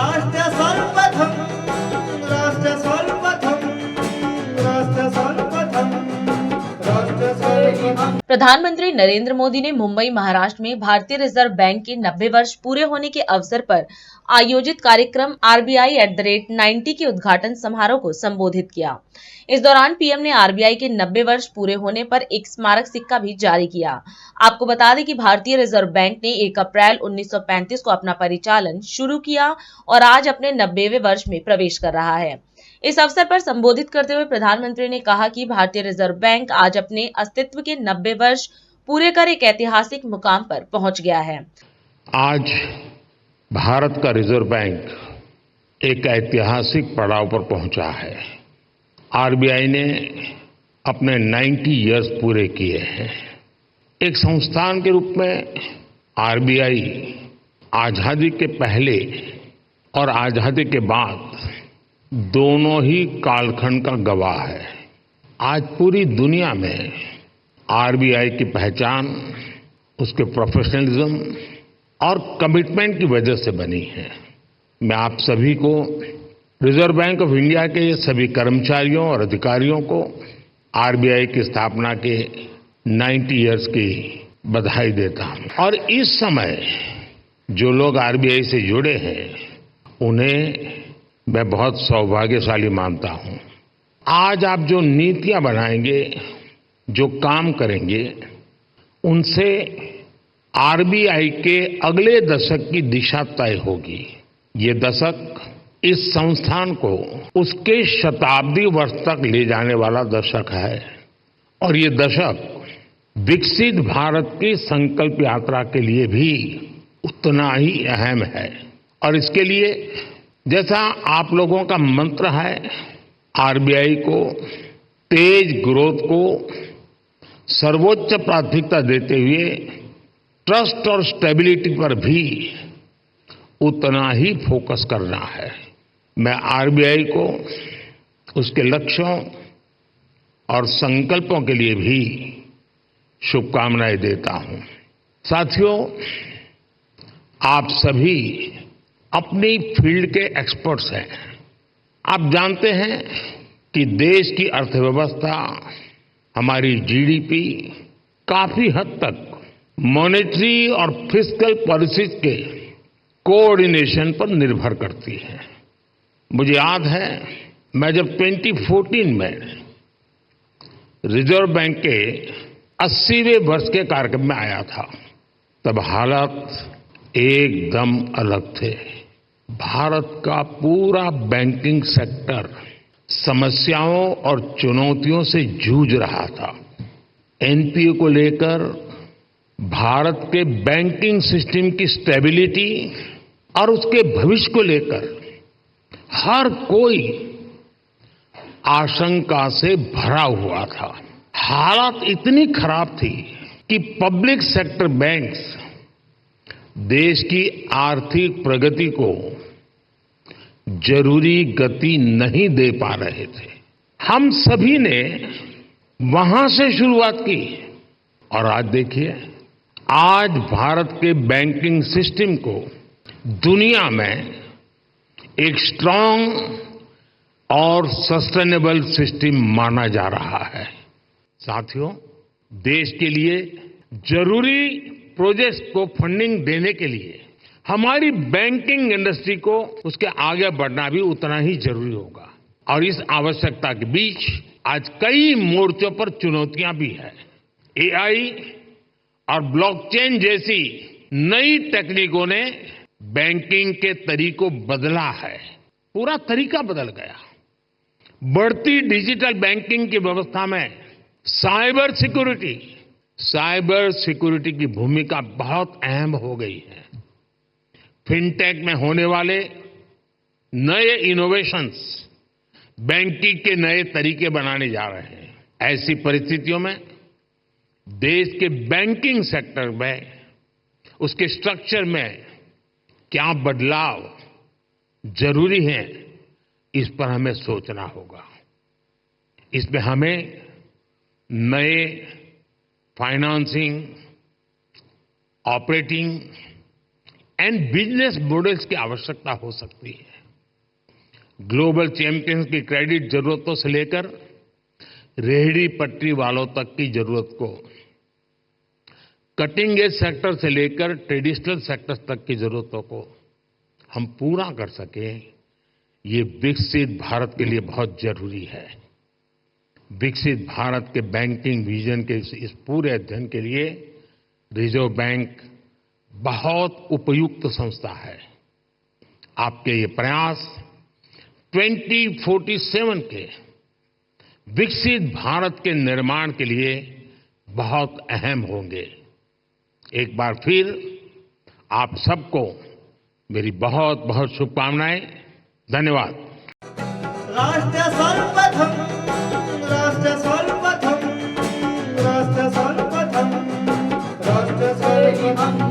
राष्ट्र सर्वप्रथम राष्ट्र सर्वप्रथम राष्ट्र सर्वप्रथम राष्ट्र सर्वप्रथम। प्रधानमंत्री नरेंद्र मोदी ने मुंबई, महाराष्ट्र में भारतीय रिजर्व बैंक के 90 वर्ष पूरे होने के अवसर पर आयोजित कार्यक्रम RBI @90 के उद्घाटन समारोह को संबोधित किया। इस दौरान पीएम ने RBI के 90 वर्ष पूरे होने पर एक स्मारक सिक्का भी जारी किया। आपको बता दें कि भारतीय रिजर्व बैंक ने 1 अप्रैल 1935 को अपना परिचालन शुरू किया और आज अपने 90वें वर्ष में प्रवेश कर रहा है। इस अवसर पर संबोधित करते हुए प्रधानमंत्री ने कहा कि भारतीय रिजर्व बैंक आज अपने अस्तित्व के 90 वर्ष पूरे कर एक ऐतिहासिक मुकाम पर पहुंच गया है। आज भारत का रिजर्व बैंक एक ऐतिहासिक पड़ाव पर पहुंचा है। आरबीआई ने अपने 90 इयर्स पूरे किए हैं। एक संस्थान के रूप में आरबीआई आजादी के पहले और आजादी के बाद दोनों ही कालखंड का गवाह है। आज पूरी दुनिया में आरबीआई की पहचान उसके प्रोफेशनलिज्म और कमिटमेंट की वजह से बनी है। मैं आप सभी को रिजर्व बैंक ऑफ इंडिया के सभी कर्मचारियों और अधिकारियों को आरबीआई की स्थापना के 90 इयर्स की बधाई देता हूं। और इस समय जो लोग आरबीआई से जुड़े हैं उन्हें मैं बहुत सौभाग्यशाली मानता हूं। आज आप जो नीतियां बनाएंगे, जो काम करेंगे, उनसे आरबीआई के अगले दशक की दिशा तय होगी। ये दशक इस संस्थान को उसके शताब्दी वर्ष तक ले जाने वाला दशक है और ये दशक विकसित भारत की संकल्प यात्रा के लिए भी उतना ही अहम है। और इसके लिए जैसा आप लोगों का मंत्र है, आरबीआई को तेज ग्रोथ को सर्वोच्च प्राथमिकता देते हुए ट्रस्ट और स्टेबिलिटी पर भी उतना ही फोकस करना है। मैं आरबीआई को उसके लक्ष्यों और संकल्पों के लिए भी शुभकामनाएं देता हूं। साथियों, आप सभी अपनी फील्ड के एक्सपर्ट्स हैं। आप जानते हैं कि देश की अर्थव्यवस्था, हमारी जीडीपी काफी हद तक मॉनेटरी और फिस्कल पॉलिसीज के कोऑर्डिनेशन पर निर्भर करती है। मुझे याद है, मैं जब 2014 में रिजर्व बैंक के 80वें वर्ष के कार्यक्रम में आया था, तब हालात एकदम अलग थे। भारत का पूरा बैंकिंग सेक्टर समस्याओं और चुनौतियों से जूझ रहा था। एनपीए को लेकर भारत के बैंकिंग सिस्टम की स्टेबिलिटी और उसके भविष्य को लेकर हर कोई आशंका से भरा हुआ था। हालात इतनी खराब थी कि पब्लिक सेक्टर बैंक्स देश की आर्थिक प्रगति को जरूरी गति नहीं दे पा रहे थे। हम सभी ने वहां से शुरुआत की और आज देखिए, आज भारत के बैंकिंग सिस्टम को दुनिया में एक स्ट्रांग और सस्टेनेबल सिस्टम माना जा रहा है। साथियों, देश के लिए जरूरी प्रोजेक्ट्स को फंडिंग देने के लिए हमारी बैंकिंग इंडस्ट्री को उसके आगे बढ़ना भी उतना ही जरूरी होगा। और इस आवश्यकता के बीच आज कई मोर्चों पर चुनौतियां भी है। एआई और ब्लॉकचेन जैसी नई तकनीकों ने बैंकिंग के तरीकों बदला है। पूरा तरीका बदल गया। बढ़ती डिजिटल बैंकिंग की व्यवस्था में साइबर सिक्योरिटी की भूमिका बहुत अहम हो गई है। फिनटेक में होने वाले नए इनोवेशंस बैंकिंग के नए तरीके बनाने जा रहे हैं। ऐसी परिस्थितियों में देश के बैंकिंग सेक्टर में, उसके स्ट्रक्चर में क्या बदलाव जरूरी है, इस पर हमें सोचना होगा। इसमें हमें नए financing, operating, and business models की आवश्यकता हो सकती है। ग्लोबल चैंपियंस की क्रेडिट जरूरतों से लेकर रेहड़ी पटरी वालों तक की जरूरत को, कटिंग एज सेक्टर से लेकर ट्रेडिशनल सेक्टर्स तक की जरूरतों को हम पूरा कर सकें, ये विकसित भारत के लिए बहुत जरूरी है। विकसित भारत के बैंकिंग विजन के इस पूरे अध्ययन के लिए रिजर्व बैंक बहुत उपयुक्त संस्था है। आपके ये प्रयास 2047 के विकसित भारत के निर्माण के लिए बहुत अहम होंगे। एक बार फिर आप सबको मेरी बहुत बहुत शुभकामनाएं। धन्यवाद। राष्ट्र सर्वप्रथम, राष्ट्र सर्वप्रथम, राष्ट्र सर्वप्रथम, राष्ट्र सर्वप्रथम।